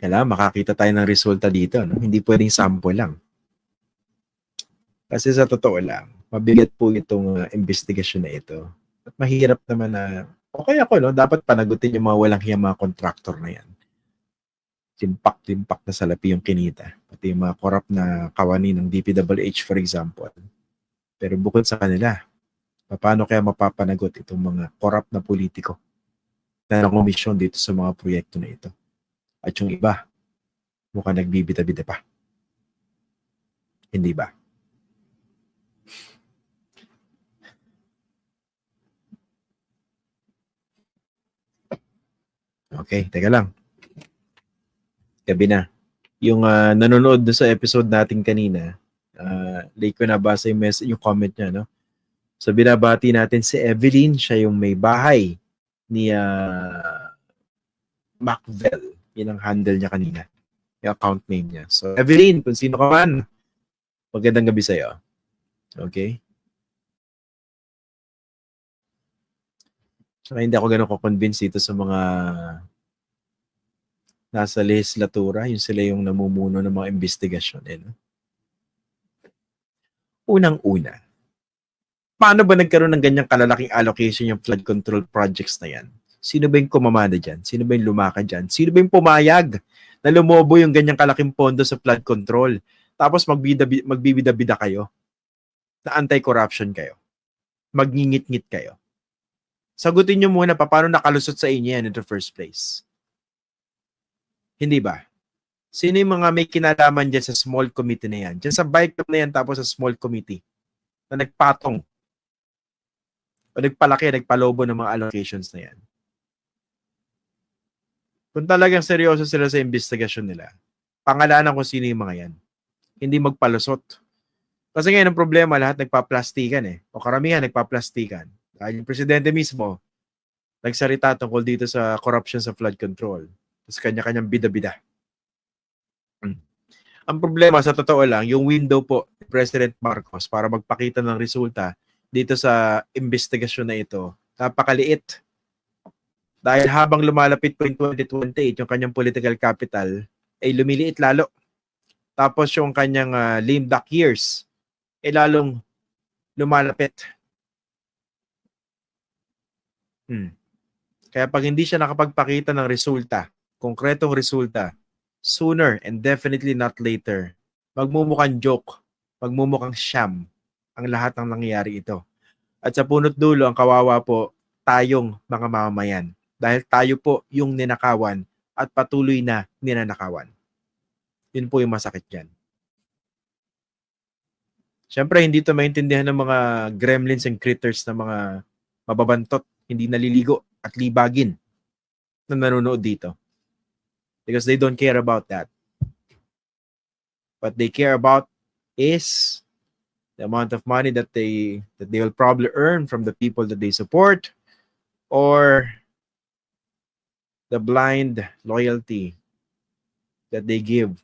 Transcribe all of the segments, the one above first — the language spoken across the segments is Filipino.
Kailangan makakita tayo ng resulta dito. No? Hindi pwedeng sample lang. Kasi sa totoo lang, mabigat po itong investigasyon na ito. At mahirap naman na, okay ako, no? Dapat panagutin yung mga walang hiyang mga contractor na yan. Timpak na salapi yung kinita. Pati yung mga corrupt na kawani ng DPWH, for example. Pero bukod sa kanila, paano kaya mapapanagot itong mga corrupt na politiko na nangomisyon dito sa mga proyekto na ito? At yung iba, mukhang nagbibida-bida pa. Hindi ba? Okay, teka lang. Gabi na. Yung nanonood doon sa episode natin kanina, late ko nabasa yung message, yung comment niya, no? So binabati natin si Evelyn, siya yung may bahay ni Macvel. Yun ang handle niya kanina. Yung account name niya. So Evelyn, kung sino ka man, magandang gabi sa'yo. Okay? Saka hindi ako ganun ko-convince dito sa mga nasa legislatura, yung sila yung namumuno ng mga investigasyon. No? Unang-una, paano ba nagkaroon ng ganyang kalalaking allocation yung flood control projects na yan? Sino ba yung kumamada dyan? Sino ba yung lumaka dyan? Sino ba yung pumayag na lumobo yung ganyang kalaking pondo sa flood control? Tapos magbibida-bida kayo na anti-corruption kayo. Magngingit-ngit kayo. Sagutin nyo muna paano nakalusot sa inyo yan in the first place. Hindi ba? Sino yung mga may kinalaman dyan sa small committee na yan? Dyan sa bike na yan tapos sa small committee na nagpatong o nagpalobo ng mga allocations na yan. Kung talagang seryoso sila sa investigasyon nila, pangalanan kung sino yung mga yan. Hindi magpalusot. Kasi ngayon ang problema, lahat nagpaplastikan o karamihan nagpaplastikan. Dahil yung presidente mismo, nagsalita tungkol dito sa corruption sa flood control. Tapos kanya-kanyang bida-bida. Ang problema, sa totoo lang, yung window po ni President Marcos para magpakita ng resulta dito sa investigasyon na ito, napakaliit. Dahil habang lumalapit po yung 2028, yung kanyang political capital ay lumiliit lalo. Tapos yung kanyang lame duck years ay lalong lumalapit. Kaya pag hindi siya nakapagpakita ng resulta, konkretong resulta, sooner and definitely not later, magmumukhang joke, magmumukhang sham ang lahat ng nangyayari ito. At sa punot dulo, ang kawawa po, tayong mga mamamayan. Dahil tayo po yung ninakawan at patuloy na ninanakawan. Yun po yung masakit dyan. Siyempre, hindi ito maintindihan ng mga gremlins and critters na mga mababantot, hindi naliligo at libagin na nanonood dito. Because they don't care about that. What they care about is the amount of money that they will probably earn from the people that they support, or the blind loyalty that they give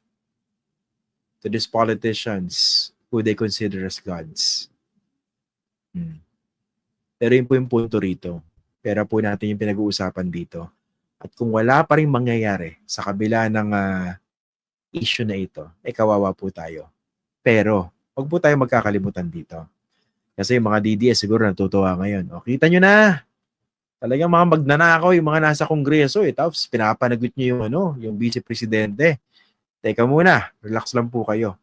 to these politicians who they consider as gods. Pero yun po yung punto rito. Pero po natin yung pinag-uusapan dito. At kung wala pa rin mangyayari sa kabila ng issue na ito, kawawa po tayo. Pero, huwag po tayo magkakalimutan dito. Kasi yung mga DDS siguro natutuwa ngayon. O, kita nyo na! Talagang mga magnanakaw, yung mga nasa kongreso, tapos pinapanagot nyo yung vice-presidente. Teka muna, relax lang po kayo.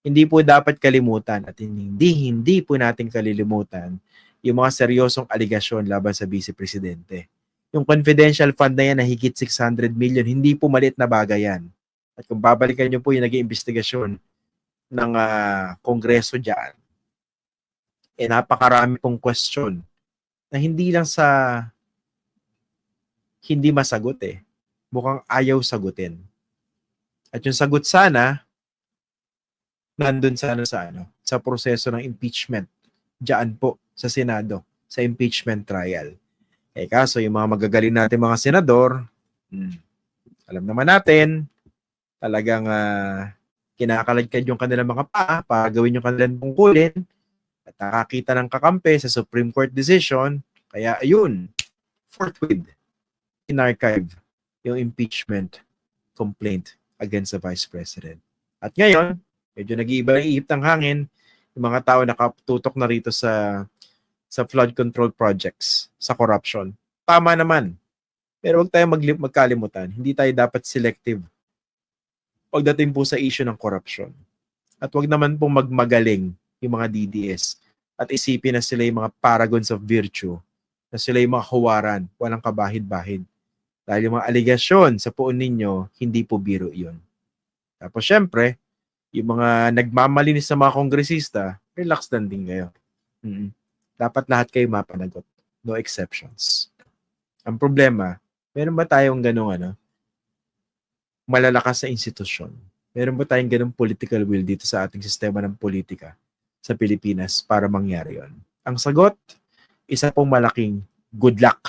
Hindi po dapat kalimutan at hindi po natin kalilimutan yung mga seryosong aligasyon laban sa vice-presidente. Yung confidential fund na yan na higit 600 million, hindi po maliit na bagay yan. At kung babalikan nyo po yung naging investigasyon ng kongreso dyan, napakarami pong question na hindi lang sa hindi masagot mukhang ayaw sagutin. At yung sagot sana, nandun sana sa proseso ng impeachment. Diyan po, sa Senado, sa impeachment trial. Kaso yung mga magagaling natin mga senador, alam naman natin, talagang kinakaladkad yung kanilang mga para gawin yung kanilang tungkulin at nakakita ng kakampi sa Supreme Court decision. Kaya ayun, forthwith, in-archive yung impeachment complaint against the Vice President. At ngayon, medyo nag-iiba yung ihip ng hangin, yung mga tao nakatutok na rito sa flood control projects, sa corruption. Tama naman. Pero huwag tayo magkalimutan, hindi tayo dapat selective pagdating po sa issue ng corruption. At huwag naman pong magmagaling yung mga DDS at isipin na sila yung mga paragons of virtue, na sila yung mga huwaran, walang kabahid-bahid. Dahil yung mga aligasyon sa puon ninyo, hindi po biro yun. Tapos syempre, yung mga nagmamalinis na mga kongresista, relax lang din kayo. Dapat lahat kayo mapanagot. No exceptions. Ang problema, meron ba tayong ganung malalakas na institusyon? Meron ba tayong ganung political will dito sa ating sistema ng politika sa Pilipinas para mangyari yon? Ang sagot, isa pong malaking good luck.